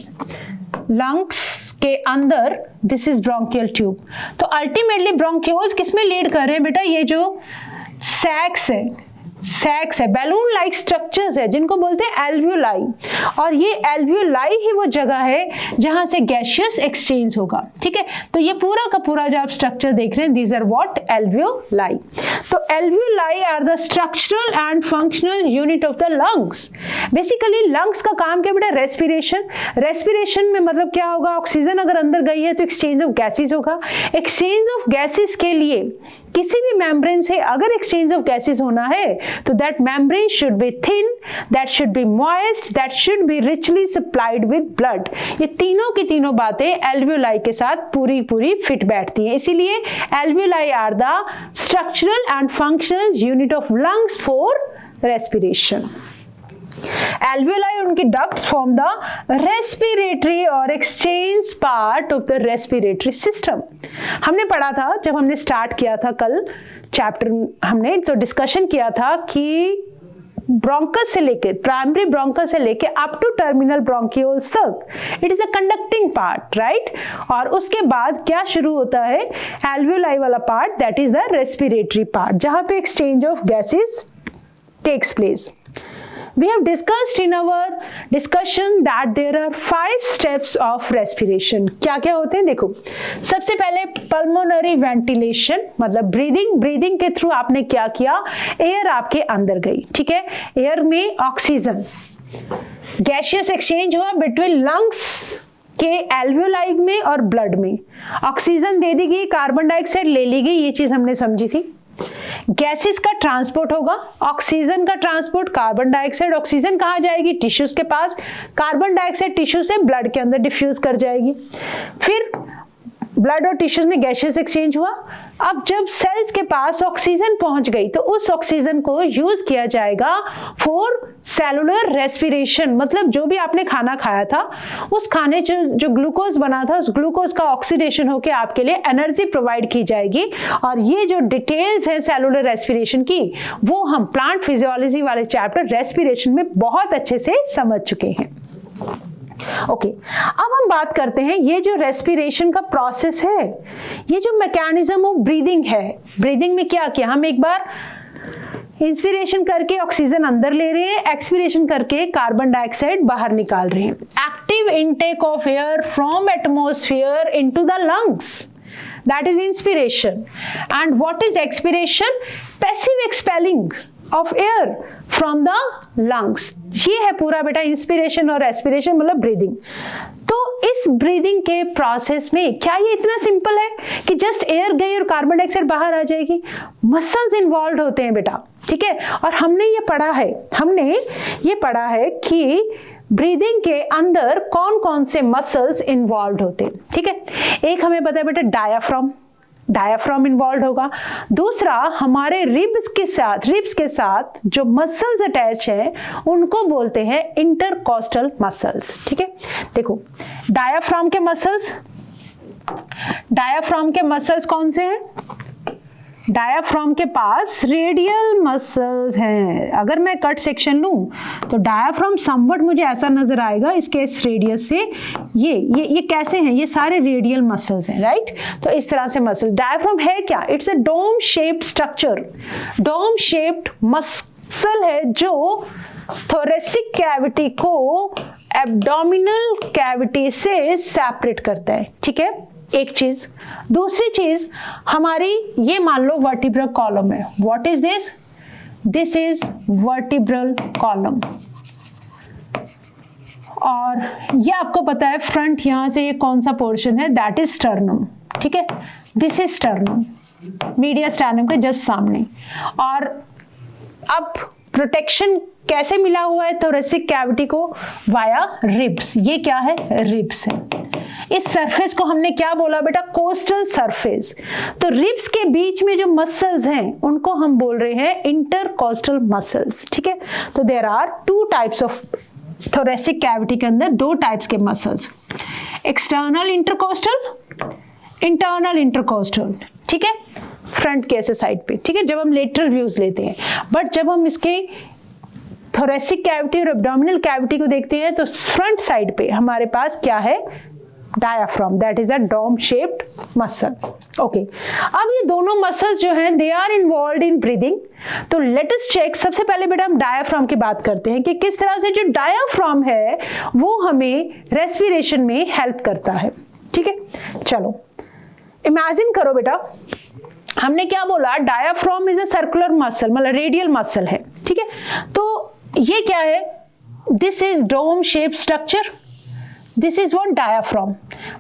Speaker 1: लंग्स के अंदर दिस इज ब्रोंकियल ट्यूब। तो अल्टीमेटली ब्रोंकियोल्स किसमें लीड कर रहे हैं बेटा, ये जो सैक्स है, बैलून लाइक स्ट्रक्चर्स है जिनको बोलते हैं एल्वियोलाई, और ये एल्वियोलाई ही वो जगह है जहां से गैसियस एक्सचेंज होगा, ठीक है। तो ये पूरा का पूरा जो आप स्ट्रक्चर देख रहे हैं, दीज आर व्हाट, एल्वियोलाई। तो alveoli are the structural and functional unit of the lungs. Basically lungs का काम क्या बेटा, रेस्पिरेशन। रेस्पिरेशन में मतलब क्या होगा, ऑक्सीजन अगर अंदर गई है तो एक्सचेंज ऑफ गैसेस होगा। एक्सचेंज ऑफ गैसेस के लिए किसी भी मेम्ब्रेन से अगर एक्सचेंज ऑफ गैसेस होना है तो that membrane should be thin, that should be moist, that should be richly supplied with blood. ये तीनों की तीनों बातें एल्वियोलाई के साथ पूरी पूरी फिट बैठती हैं, इसीलिए alveoli are the structural and functional unit of lungs for respiration. Alveoli उनकी ducts form the respiratory और exchange part of the respiratory system। हमने पढ़ा था जब हमने स्टार्ट किया था कल चैप्टर, हमने तो डिस्कशन किया था कि ब्रोंकस से लेके, प्राइमरी ब्रोंकस से लेके अप टू टर्मिनल ब्रोंकियोल्स तक it is a conducting part, right. और उसके बाद क्या शुरू होता है, एल्वियोलाई वाला part, that is the respiratory part, जहां पे exchange of gases takes place. We have discussed in our discussion that there are 5 steps of respiration। क्या क्या होते हैं देखो, सबसे पहले pulmonary ventilation, मतलब ब्रीदिंग के थ्रू आपने क्या किया, एयर आपके अंदर गई, ठीक है। एयर में ऑक्सीजन, गैसियस एक्सचेंज हुआ बिटवीन लंग्स के एल्वियोलाई में और ब्लड में, ऑक्सीजन दे दी गई, कार्बन डाइऑक्साइड ले ली गई, ये चीज हमने समझी थी। गैसेस का ट्रांसपोर्ट होगा, ऑक्सीजन का ट्रांसपोर्ट, कार्बन डाइऑक्साइड, ऑक्सीजन कहाँ जाएगी, टिश्यूज के पास, कार्बन डाइऑक्साइड टिश्यू से ब्लड के अंदर डिफ्यूज कर जाएगी, फिर ब्लड और टिश्यूज में गैसियस एक्सचेंज हुआ। अब जब सेल्स के पास ऑक्सीजन पहुंच गई तो उस ऑक्सीजन को यूज किया जाएगा फॉर सेलुलर रेस्पिरेशन, मतलब जो भी आपने खाना खाया था उस खाने जो ग्लूकोज बना था उस ग्लूकोज का ऑक्सीडेशन होकर आपके लिए एनर्जी प्रोवाइड की जाएगी। और ये जो डिटेल्स है सेलुलर रेस्पिरेशन की वो हम प्लांट फिजियोलॉजी वाले चैप्टर रेस्पिरेशन में बहुत अच्छे से समझ चुके हैं। ओके, अब हम बात करते हैं ये जो रेस्पिरेशन का प्रोसेस है, ये जो मैकेनिज्म ऑफ ब्रीदिंग है, ब्रीदिंग में क्या किया, हम एक बार इंस्पिरेशन करके ऑक्सीजन अंदर ले रहे हैं, एक्सपिरेशन करके कार्बन डाइऑक्साइड बाहर निकाल रहे हैं। Active intake of air from atmosphere into the lungs, that is inspiration. And what is expiration? Passive expelling of air from the lungs. ये है पूरा बेटा इंस्पिरेशन और एस्पिरेशन मतलब ब्रीदिंग। तो इस ब्रीदिंग के प्रोसेस में क्या ये इतना सिंपल है कि जस्ट एयर गई और कार्बन डाइऑक्साइड बाहर आ जाएगी? मसल्स इन्वॉल्व होते हैं बेटा, ठीक है। और हमने ये पढ़ा है कि ब्रीदिंग के अंदर कौन कौन से मसल्स इन्वॉल्व होते हैं, ठीक है। एक हमें पता है बेटा डायाफ्राम इन्वॉल्व होगा। दूसरा हमारे रिब्स के साथ जो मसल्स अटैच हैं उनको बोलते हैं इंटरकॉस्टल मसल्स, ठीक है। देखो डायाफ्राम के मसल्स कौन से हैं? डायाफ्राम के पास रेडियल मसल्स हैं। अगर मैं कट सेक्शन लूं तो डायाफ्राम समवट मुझे ऐसा नजर आएगा इसके इस रेडियस से। ये कैसे हैं? ये सारे रेडियल मसल्स हैं, राइट। तो इस तरह से मसल डायाफ्राम है क्या? It's a dome shaped structure, dome shaped muscle है जो थोरेसिक कैविटी को एब्डोमिनल कैविटी से सेपरेट करता है, ठीक है। एक चीज। दूसरी चीज हमारी ये मान लो वर्टिब्रल कॉलम है। What is this? This is vertebral column. और ये आपको पता है फ्रंट यहां से ये कौन सा पोर्शन है? दैट इज स्टर्नम, ठीक है। This is sternum, media sternum के जस्ट सामने। और अब प्रोटेक्शन कैसे मिला हुआ है थोरेसिक कैविटी को? Via ribs. ये क्या है? रिब्स है। इस सरफेस को हमने क्या बोला बेटा? Coastal surface. तो रिब्स के बीच में जो मसल्स हैं उनको हम बोल रहे हैं इंटरकोस्टल मसल्स, ठीक है। तो there are two types of thoracic cavity के अंदर दो टाइप्स के muscles, external intercostal, internal intercostal, ठीक है। फ्रंट के ऐसे साइड पे, ठीक है, जब हम लेटरल व्यूज लेते हैं। बट जब हम इसके थोरेसिक कैविटी और एब्डोमिनल कैविटी को देखते हैं तो फ्रंट साइड पे हमारे पास क्या है? Diaphragm, that is a dome shaped muscle. Okay, अब ये दोनों मसल्स जो हैं they are involved in breathing. तो लेट अस चेक। सबसे पहले बेटा हम डायाफ्राम की बात करते हैं कि किस तरह से जो डायाफ्राम है वो हमें रेस्पिरेशन में हेल्प करता है, ठीक है। चलो इमेजिन करो बेटा, हमने क्या बोला? Diaphragm is a circular muscle, मतलब रेडियल मसल है, ठीक है। तो ये क्या है? This is dome shape structure, this is what? Diaphragm.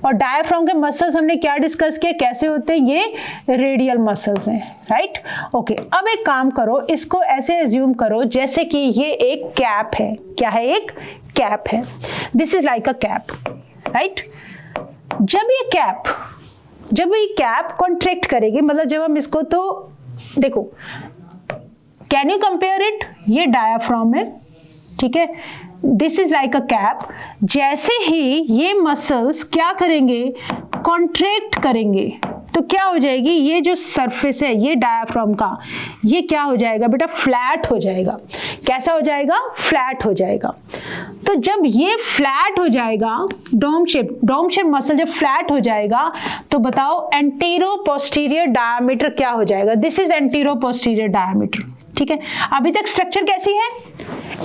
Speaker 1: और डायाफ्राम के मसल्स हमने क्या डिस्कस किया, कैसे होते हैं? ये रेडियल मसल्स हैं, राइट। ओके, अब एक काम करो, इसको ऐसे एज्यूम करो जैसे कि ये एक कैप है। क्या है? एक कैप है। This is like a cap, right. जब ये कैप कॉन्ट्रैक्ट करेगी, मतलब जब हम इसको, तो देखो, कैन यू कंपेयर इट? ये डायाफ्राम है, ठीक है। This is like a cap. जैसे ही ये मसल्स क्या करेंगे? कॉन्ट्रैक्ट करेंगे, तो क्या हो जाएगी? ये जो सरफेस है ये डायाफ्राम का, ये क्या हो जाएगा बेटा? फ्लैट हो जाएगा। कैसा हो जाएगा? फ्लैट हो जाएगा। तो जब ये फ्लैट हो जाएगा, डोम शेप मसल जब फ्लैट हो जाएगा, तो बताओ एंटीरो पोस्टीरियर डायमीटर क्या हो जाएगा? This is antero posterior diameter, ठीक है। अभी तक स्ट्रक्चर कैसी है?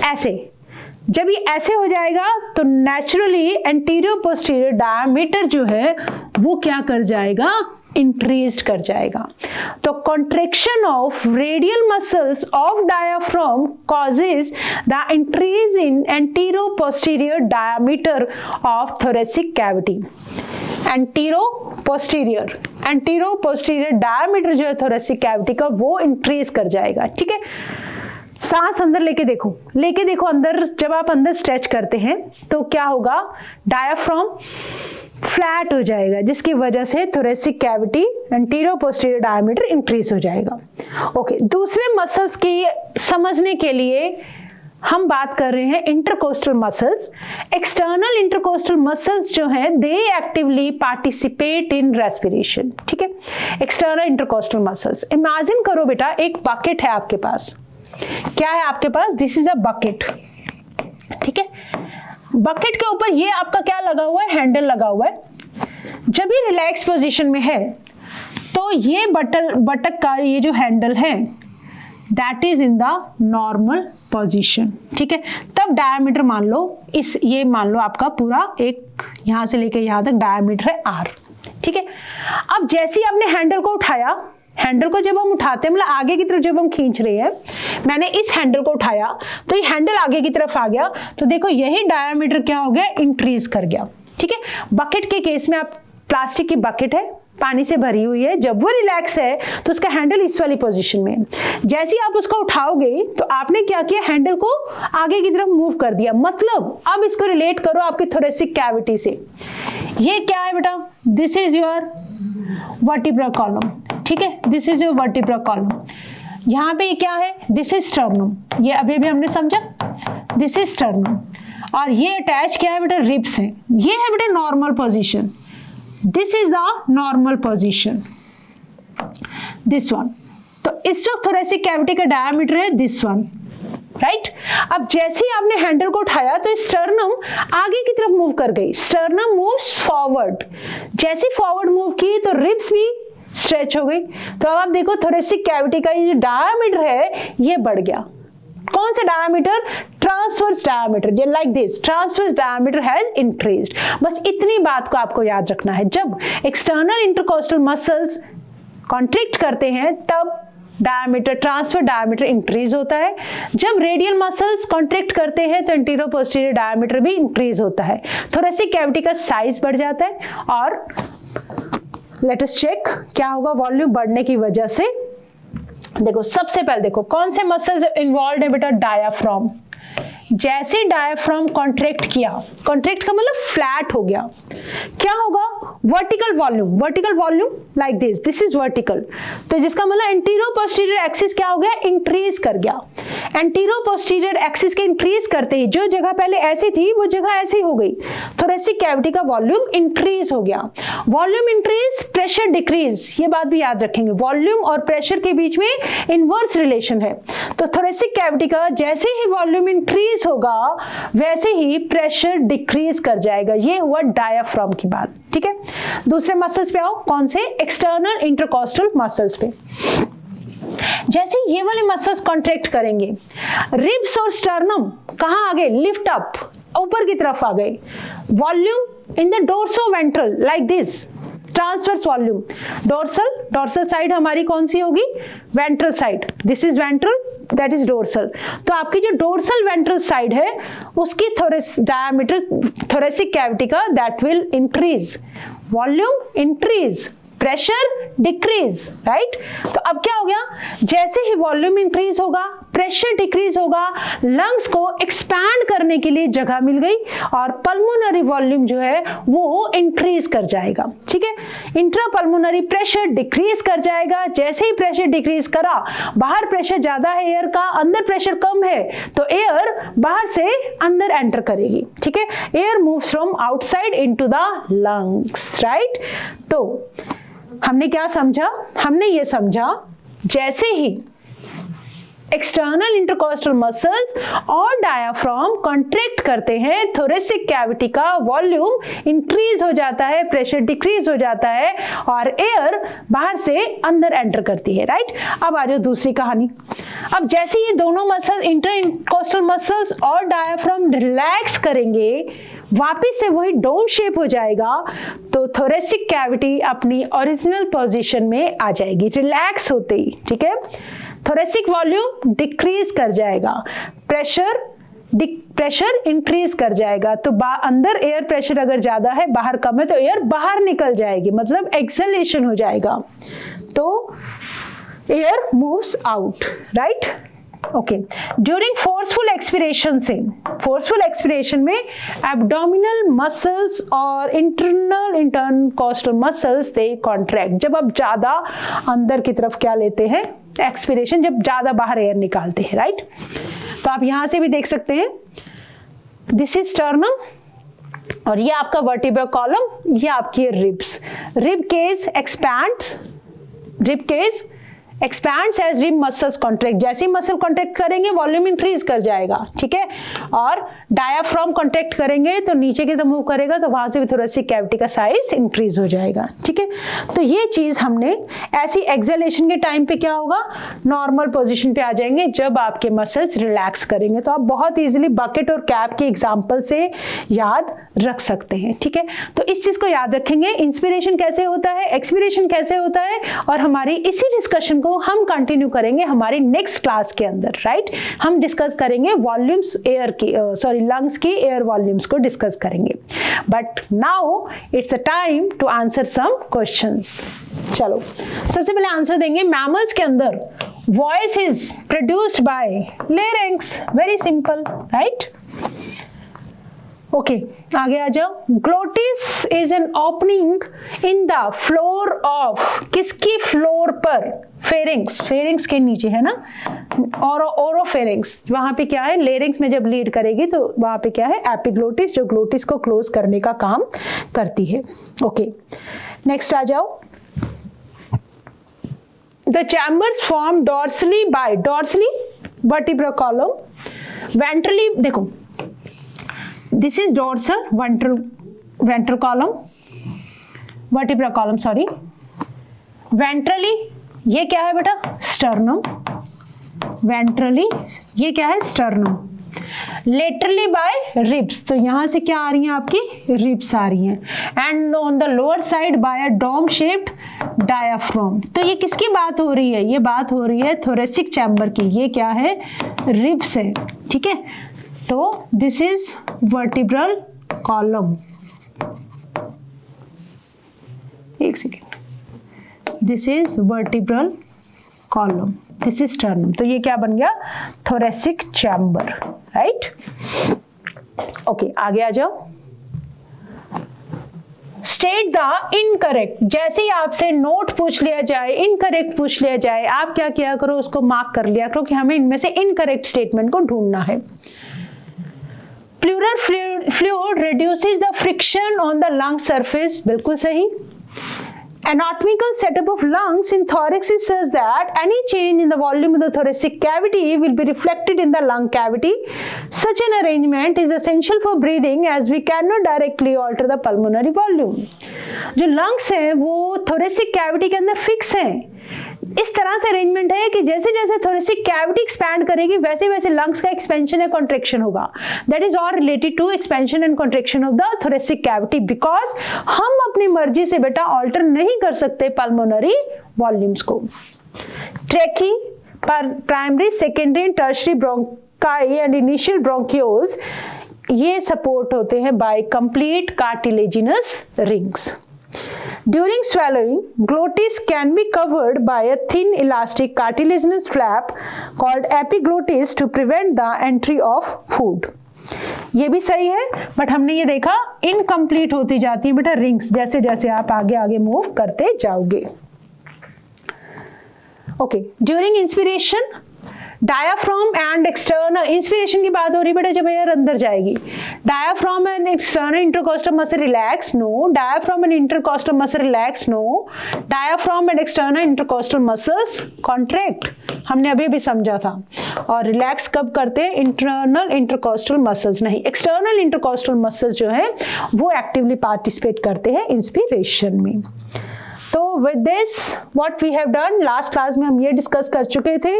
Speaker 1: ऐसे। जब ये ऐसे हो जाएगा तो नेचुरली एंटीरियर पोस्टीरियर डायमीटर जो है वो क्या कर जाएगा? इंक्रीज कर जाएगा। तो contraction of radial muscles of diaphragm causes the increase in antero posterior diameter of thoracic cavity. Antero posterior diameter जो है थोरेसिक कैविटी का वो इंक्रीज कर जाएगा, ठीक है। सांस अंदर लेके देखो अंदर। जब आप अंदर स्ट्रेच करते हैं तो क्या होगा? डायाफ्राम फ्लैट हो जाएगा, जिसकी वजह से thoracic cavity anterior posterior diameter increase हो जाएगा। ओके, दूसरे मसल्स की समझने के लिए हम बात कर रहे हैं intercostal muscles. External intercostal muscles जो हैं दे एक्टिवली पार्टिसिपेट इन रेस्पिरेशन, ठीक है। एक्सटर्नल इंटरकोस्टल मसल्स, इमेजिन करो बेटा एक बकेट है आपके पास। क्या है आपके पास? दिस इज अ बकेट, ठीक है। बकेट के ऊपर ये आपका क्या लगा हुआ है? हैंडल लगा हुआ है। जब ये रिलैक्स पोजीशन में है तो ये बटक का ये जो हैंडल है that is in the normal position, ठीक है। तब डायमीटर मान लो ये मान लो आपका पूरा एक यहां से लेके यहां तक डायमीटर है r, ठीक है। अब जैसे ही आपने हैंडल को उठाया, हैंडल को जब हम उठाते हैं मतलब आगे की तरफ जब हम खींच रहे हैं, मैंने इस हैंडल को उठाया तो ये हैंडल आगे की तरफ आ गया, तो देखो यही डायमीटर क्या हो गया, इंक्रीज कर गया, ठीक है। बकेट के केस में आप प्लास्टिक की बकेट है, पानी से भरी हुई है, जब वो रिलैक्स है तो उसका हैंडल इस वाली पोजीशन में है। जैसे ही आप उसको उठाओगे तो आपने क्या किया, हैंडल को आगे की तरफ मूव कर दिया। मतलब अब इसको रिलेट करो आपकी थोरेसिक कैविटी से। ये क्या है बेटा, this is your vertebral column, ठीक है, this is your vertebral column. यहाँ पे ये क्या है, दिस इज स्टर्नम, ये अभी भी हमने समझा, दिस इज स्टर्नम। और ये अटैच क्या है बेटा, रिब्स है। ये है बेटा normal position, this is the normal position, this one. तो इस वक्त थोरेसिक कैविटी का डायमीटर है दिस वन, राइट। अब जैसे ही आपने हैंडल को उठाया तो स्टर्नम आगे की तरफ मूव कर गई, स्टर्नम मूव्स फॉरवर्ड। जैसे फॉरवर्ड मूव की तो रिब्स भी स्ट्रेच हो गई। तो अब आप देखो थोरेसिक कैविटी का ये जो डायमीटर है ये बढ़ गया। कौन सा डायमीटर, ट्रांसवर्स डायमीटर, ये like this, transverse diameter has increased. बस इतनी बात को आपको याद रखना है। जब एक्सटर्नल इंटरकोस्टल मसल्स कॉन्ट्रैक्ट करते हैं तब डायमीटर, ट्रांसफर डायमीटर इंक्रीज होता है। जब रेडियल मसल्स कॉन्ट्रैक्ट करते हैं तो इंटीरियर पोस्टीरियर डायमीटर भी इंक्रीज होता है, थोरेसिक कैविटी का साइज बढ़ जाता है। और लेट अस चेक क्या होगा वॉल्यूम बढ़ने की वजह से। देखो सबसे पहले देखो कौन से मसल्स इन्वॉल्व है बेटा, डायाफ्राम। जैसे डायाफ्राम कॉन्ट्रैक्ट किया, कॉन्ट्रैक्ट का मतलब फ्लैट हो गया, क्या होगा, vertical volume, vertical volume like this, this is vertical. तो जिसका मतलब एंटीरियर पोस्टीरियर एक्सिस क्या हो गया, इंक्रीज कर गया। एंटीरियर पोस्टीरियर एक्सिस के इंक्रीज करते ही जो जगह पहले ऐसी थी वो जगह ऐसी हो गई, थोरेसिक कैविटी का वॉल्यूम इंक्रीज हो गया। वॉल्यूम इंक्रीज, प्रेशर डिक्रीज, ये बात भी याद रखेंगे, वॉल्यूम और प्रेशर के बीच में इनवर्स रिलेशन है। तो थोरेसिक कैविटी का जैसे ही वॉल्यूम इंक्रीज होगा वैसे ही प्रेशर डिक्रीज कर जाएगा। ये हुआ डायाफ्राम की बात, ठीक है। दूसरे मसल्स पे आओ, कौन से, एक्सटर्नल इंटरकोस्टल मसल्स पे। जैसे ये वाले मसल्स कॉन्ट्रैक्ट करेंगे, रिब्स और स्टर्नम कहां आ गए, लिफ्ट अप, ऊपर की तरफ आ गए। Volume in the dorsoventral like this, transverse volume. Dorsal, dorsal side हमारी कौन सी होगी, ventral side, this is ventral, that is dorsal. तो आपकी जो डोर्सल वेंट्रल साइड है उसकी डायमीटर थोरेसिक कैविटी का that will increase, volume increase, pressure decrease, right. तो अब क्या हो गया, जैसे ही वॉल्यूम इंक्रीज होगा, प्रेशर डिक्रीज होगा, लंग्स को एक्सपैंड करने के लिए जगह मिल गई और पल्मोनरी वॉल्यूम जो है वो इंक्रीज कर जाएगा, ठीक है। इंट्रापल्मोनरी प्रेशर डिक्रीज कर जाएगा। जैसे ही प्रेशर डिक्रीज करा, बाहर प्रेशर ज्यादा है एयर का, अंदर प्रेशर कम है, तो एयर बाहर से अंदर एंटर करेगी, ठीक है। Air moves from outside into the lungs, right. तो हमने क्या समझा, हमने ये समझा जैसे ही एक्सटर्नल इंटरकोस्टल मसल्स और डायाफ्राम कॉन्ट्रैक्ट करते हैं, थोरेसिक कैविटी का वॉल्यूम इंक्रीज हो जाता है, प्रेशर डिक्रीज हो जाता है और एयर बाहर से अंदर एंटर करती है, राइट। अब आ जाओ दूसरी कहानी। अब जैसे ये दोनों मसल्स, इंटरकोस्टल मसल्स और डायाफ्राम रिलैक्स करेंगे, वापिस से वही डोम शेप हो जाएगा, तो थोरेसिक कैविटी अपनी ओरिजिनल पोजीशन में आ जाएगी रिलैक्स होते ही, ठीक है। थोरेसिक वॉल्यूम डिक्रीज कर जाएगा, प्रेशर इंक्रीज कर जाएगा। तो अंदर एयर प्रेशर अगर ज्यादा है, बाहर कम है, तो एयर बाहर निकल जाएगी, मतलब एक्सेलेशन हो जाएगा, तो air moves out, right. Okay, during forceful expiration से, फोर्सफुल एक्सपिरेशन में एब्डोमिनल मसल्स और इंटरकोस्टल मसल्स दे कॉन्ट्रैक्ट। जब आप ज्यादा अंदर की तरफ क्या लेते हैं, एक्सपिरेशन, जब ज्यादा बाहर एयर निकालते हैं, राइट। तो आप यहां से भी देख सकते हैं, दिस इज स्टर्नम और ये आपका वर्टिब्रल कॉलम, ये आपकी ribs, rib cage expands, rib cage expands as rib muscles contract, जैसे ही मसल कॉन्ट्रैक्ट करेंगे वॉल्यूम इंक्रीज कर जाएगा, ठीक है। और डायाफ्राम कॉन्ट्रैक्ट करेंगे तो नीचे की तरफ मूव करेगा तो वहां से भी थोरेसिक कैविटी का साइज इंक्रीज हो जाएगा, ठीक है। तो ये चीज हमने ऐसी एक्सहेलेशन के टाइम पे क्या होगा, नॉर्मल पोजीशन पे आ जाएंगे जब आपके मसल्स रिलैक्स करेंगे। तो आप बहुत इजीली बकेट और कैप के एग्जांपल से याद रख सकते हैं, ठीक है। तो इस चीज को याद रखेंगे, इंस्पिरेशन कैसे होता है, एक्सपिरेशन कैसे होता है, और हमारी इसी डिस्कशन को हम कंटिन्यू करेंगे हमारी नेक्स्ट क्लास के अंदर, राइट। हम डिस्कस करेंगे वॉल्यूम्स एयर की, लंग्स की एयर वॉल्यूम्स को डिस्कस करेंगे। But now it's a time to answer some questions. चलो सबसे पहले आंसर देंगे, मैमल्स के अंदर voice is produced by larynx, very simple, right. Okay, आगे आ जाओ। Glottis is an opening in the floor of, किसकी फ्लोर पर, फेरिंग्स, फेरिंग्स के नीचे है ना, ओरोफेरिंग्स, वहां पे क्या है, लेरिंग्स में जब लीड करेगी तो वहां पे क्या है, एपिग्लोटिस, जो ग्लोटिस को क्लोज करने का काम करती है। ओके, नेक्स्ट आ जाओ। The chambers form dorsally by, dorsally vertebral column, ventrally, देखो this is dorsal ventral column, vertebral column, sorry, ventrally ये क्या है बेटा, sternum, ventrally ये क्या है, sternum, laterally by ribs, तो यहां से क्या आ रही हैं आपकी, ribs आ रही हैं, and on the lower side by a dome shaped diaphragm। तो ये किसकी बात हो रही है, ये बात हो रही है thoracic chamber की, ये क्या है, ribs है, ठीक है। तो दिस इज वर्टिब्रल कॉलम, एक second, this is vertebral column, this is sternum, तो ये क्या बन गया, थोरेसिक चैम्बर, राइट। ओके, आगे आ जाओ। स्टेट द इनकरेक्ट, जैसे ही आपसे नोट पूछ लिया जाए, इनकरेक्ट पूछ लिया जाए, आप क्या किया करो, उसको मार्क कर लिया करो कि हमें इनमें से इनकरेक्ट स्टेटमेंट को ढूंढना है। Pleural fluid reduces the friction on the lung surface, बिल्कुल सही। Anatomical setup of lungs in thorax is such that any change in the volume of the thoracic cavity will be reflected in the lung cavity. Such an arrangement is essential for breathing as we cannot directly alter the pulmonary volume. जो lungs हैं वो thoracic cavity के अंदर fix हैं। इस तरह से arrangement है कि जैसे जैसे थोरेसिक कैविटी एक्सपैंड करेगी वैसे वैसे लंग्स का एक्सपेंशन या कॉन्ट्रैक्शन होगा। That is all related to expansion and contraction of the thoracic cavity, because हम अपनी मर्जी से बेटा ऑल्टर नहीं कर सकते पल्मोनरी वॉल्यूम्स को। Trachea, primary, secondary and tertiary bronchi and initial bronchioles, ये सपोर्ट होते हैं by complete cartilaginous rings. During swallowing, glottis can be covered by a thin elastic cartilaginous flap called epiglottis to prevent the entry of food. ये भी सही है, but हमने ये देखा इनकम्प्लीट होती जाती है बेटा रिंग्स, जैसे जैसे आप आगे आगे मूव करते जाओगे। Okay, during inspiration, diaphragm and external, inspiration की बात हो रही है बेटा जब एयर अंदर जाएगी, diaphragm and external intercostal muscle relax, no, diaphragm and intercostal muscle relax, no, diaphragm and external intercostal muscles contract, हमने अभी भी समझा था। और रिलैक्स कब करते हैं, इंटरनल इंटरकोस्टल मसल्स नहीं, एक्सटर्नल इंटरकोस्टल मसल्स जो है वो एक्टिवली पार्टिसिपेट करते हैं इंस्पिरेशन में। तो with this what we have done, last class में हम ये डिस्कस कर चुके थे,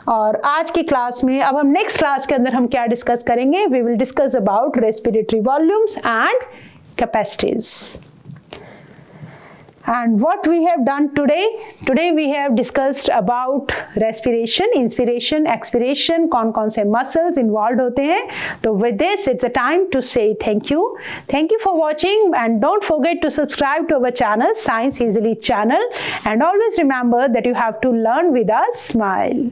Speaker 1: और आज की क्लास में अब हम नेक्स्ट क्लास के अंदर हम क्या डिस्कस करेंगे, we will discuss about respiratory volumes and capacities. And what we have done today we have discussed about respiration, inspiration, expiration, कौन से muscles involved होते हैं। तो with this it's a time to say thank you for watching, and don't forget to subscribe to our channel, Science Easily channel, and always remember that you have to learn with a smile.